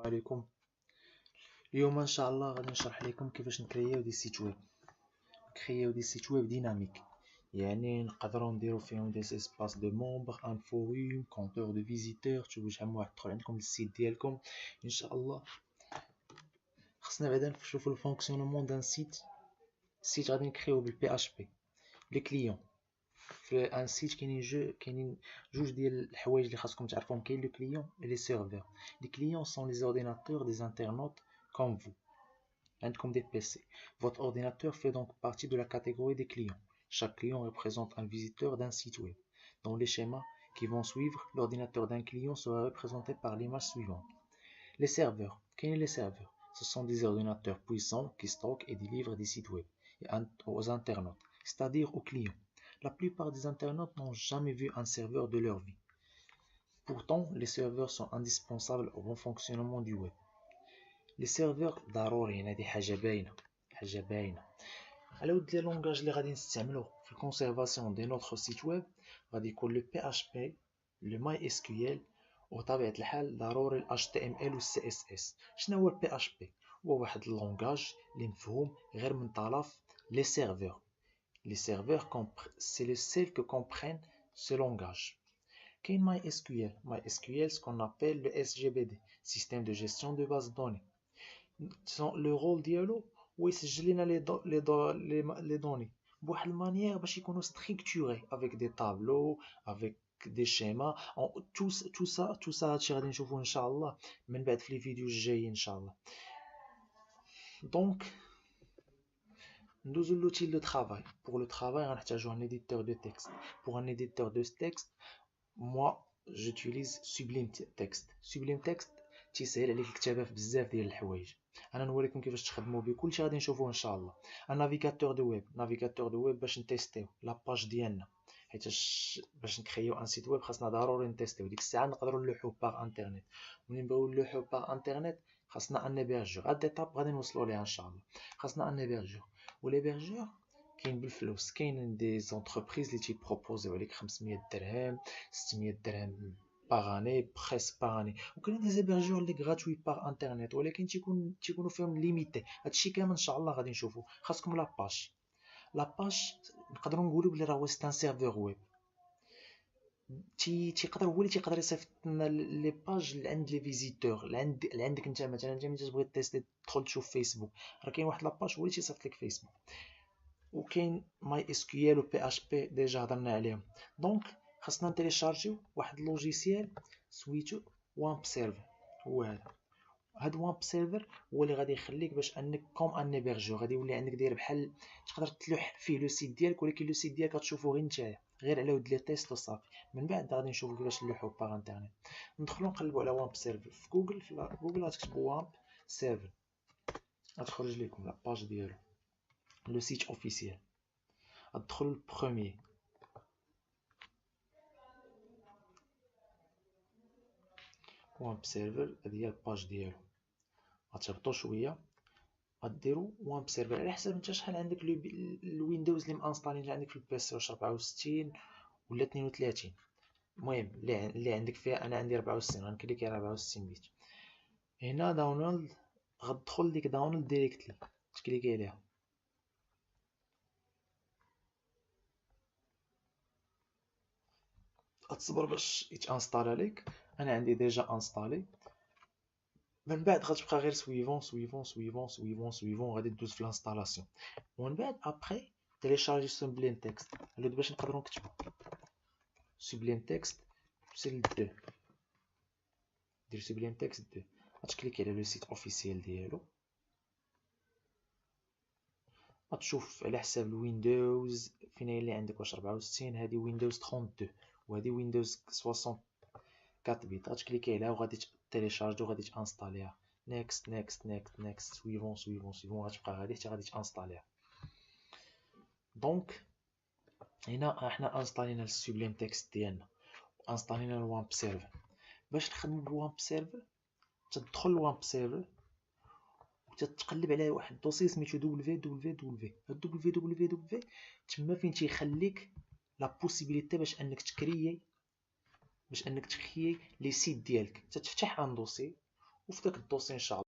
عليكم. اليوم ان شاء الله غادي نشرح لكم كيفاش نكرياو دي سيت ويب. نكرياو دي سيت ويب ديناميك، يعني نقدروا نديرو فيهم دي اسباس دو مومبر، ان فوروم، كونتور دو فيزيتور. تشوفوا شحال من واحد دخل عندكم للسيت ديالكم ان شاء الله. خصنا بعدا نشوفوا الفونكسيونمون دان سيت. السيت غادي نكريو بالبي اش بي. لي كليون في ان سيت كاينين جوج ديال الحوايج اللي خاصكم تعرفوهم. كاين لو كليون et les serveurs. Les clients sont les ordinateurs des internautes comme vous. Comme des PC. Votre ordinateur fait donc partie de la catégorie des clients. Chaque client représente un visiteur d'un site web. Dans les schémas qui vont suivre, l'ordinateur d'un client sera représenté par l'image suivante. Les serveurs. Quels sont les serveurs? Ce sont des ordinateurs puissants qui stockent et délivrent des sites web aux internautes, c'est-à-dire aux clients. La plupart des internautes n'ont jamais vu un serveur de leur vie. Pourtant, les serveurs sont indispensables au bon fonctionnement du web. Les serveurs ضروري، هنا دي حاجة باينة. على ود لي لونغاج اللي غادي نستعملو في الكونسيرفاسيون دي نوتر سيت ويب غادي يكون لو PHP، لو MySQL، وطبيعة الحال ضروري ال HTML و CSS. شنو هو ال PHP؟ هو واحد اللونغاج اللي مفهوم غير من طرف لي سيرفور. Les serveurs, c'est le seul que comprennent ce langage. Qu'est MySQL? MySQL, ce qu'on appelle le SGBD, système de gestion de base de données. Le rôle ديالو هو يسجل لنا les données بواحد المانيير باش يكونوا structurés avec des tableaux, avec des schémas. tout ça هادشي غادي نشوفوه ان شاء الله من بعد في لي فيديو الجايين ان شاء الله. دونك ندوزو l'outil de travail. Pour le travail, غنحتاجو un éditeur de texte. Pour un éditeur de texte, moi j'utilise Sublime Text. Sublime Text تيسهل عليك الكتابة في بزاف ديال الحوايج. انا نوريكم كيفاش تخدموا به، كلشي غادي نشوفوه ان شاء الله. ان نافيغاتور دو ويب باش نتيستيو لا باج ديالنا، حيت باش نكريو ان سيت ويب خاصنا ضروري نتيستيو. ديك الساعه نقدروا نلوحوه باغ انترنت. ملي نبغيو نلوحوه باغ انترنت خاصنا ان هيبرجور. هاد ايطاب غادي نوصلوا ليها ان شاء الله. خاصنا ان هيبرجور، والهيبرجور كاين بالفلوس. كاين دي زونتربريز اللي تيبروبوزيو عليك 500 درهم 600 درهم باغ اني، بريس باغ اني. وكاين دي زيبرجور اللي غراتوي باغ انترنت، ولكن تيكونوا فيهم ليميتي. هادشي كامل ان شاء الله غادي نشوفوه. خاصكم لاباج نقدروا نقولوا بلي راه هو ستان سيرفور ويب. تيقدر هو اللي تيقدر يصيفط لنا لي باج اللي عند لي فيزيتور، اللي عندك انت. مثلا انت ملي تبغي تيستي تدخل تشوف فيسبوك، راه كاين واحد لاباج هو اللي تيصيفط لك فيسبوك. وكاين ماي اس كيو ال و بي اش بي ديجا هضرنا عليهم. دونك خاصنا نتيليشارجيو واحد اللوجيسيال سميتو وامب سيرفر. هو هاد وامب سيرفر هو اللي غادي يخليك باش انك كوم ان هيبرجور، غادي يولي عندك داير بحال تقدر تلوح فيه لو سيت ديالك، ولكن لو سيت ديالك غتشوفو غير نتايا، غير على ود لي تيست وصافي. من بعد غادي نشوفو كيفاش نلوحو باغ انترنت. ندخلو نقلبو على وامب سيرفر في جوجل. في جوجل غتكتبو وامب سيرفر، غتخرج لكم لا باج ديالو، لو سيت اوفيسيال. غتدخلو البروميير، وامب سيرفر هادي هي الباج ديالو. غتهبطو شويه، غديرو وامب سيرفر على حسب انت شحال عندك الويندوز اللي مانستالين عندك في البيسي، واش 64 ولا 32. المهم اللي عندك فيها. انا عندي 64، غنكليكي على 64 بيت. هنا داونلود، غتدخل ديك داونلود ديريكتلي، تكليكي عليها. غتصبر باش يتانستالا ليك. انا عندي ديجا انستالي. من بعد غتبقى غير سويفون غادي دوز في الانستالاسيون. ومن بعد ابري تيليشارجي سوبليم تكست. هادو باش نقدروا نكتبوا سوبليم تكست سيل 2. دير سوبليم تكست 2، غتكليكي على لو سيت اوفيسيال ديالو. غتشوف على حساب الويندوز فين هي اللي عندك، واش 64. هادي ويندوز 32 وهادي ويندوز 64 بيت. غتكليكي عليها وغادي تيليشارجي وغادي تانستاليها. نيكست سويفون غتبقى غادي حتى غادي تانستاليها. دونك هنا حنا انستالينا السوبليم تكست ديالنا وانستالينا الوامب سيرفر. باش نخدمو بالوامب سيرفر تدخل الوامب سيرفر وتتقلب على واحد الدوسي سميتو www. هاد www تما فين تيخليك لا بوسيبيليتي باش انك تكريي لي سيت ديالك. تتفتح ان دوسي وفي داك الدوسي ان شاء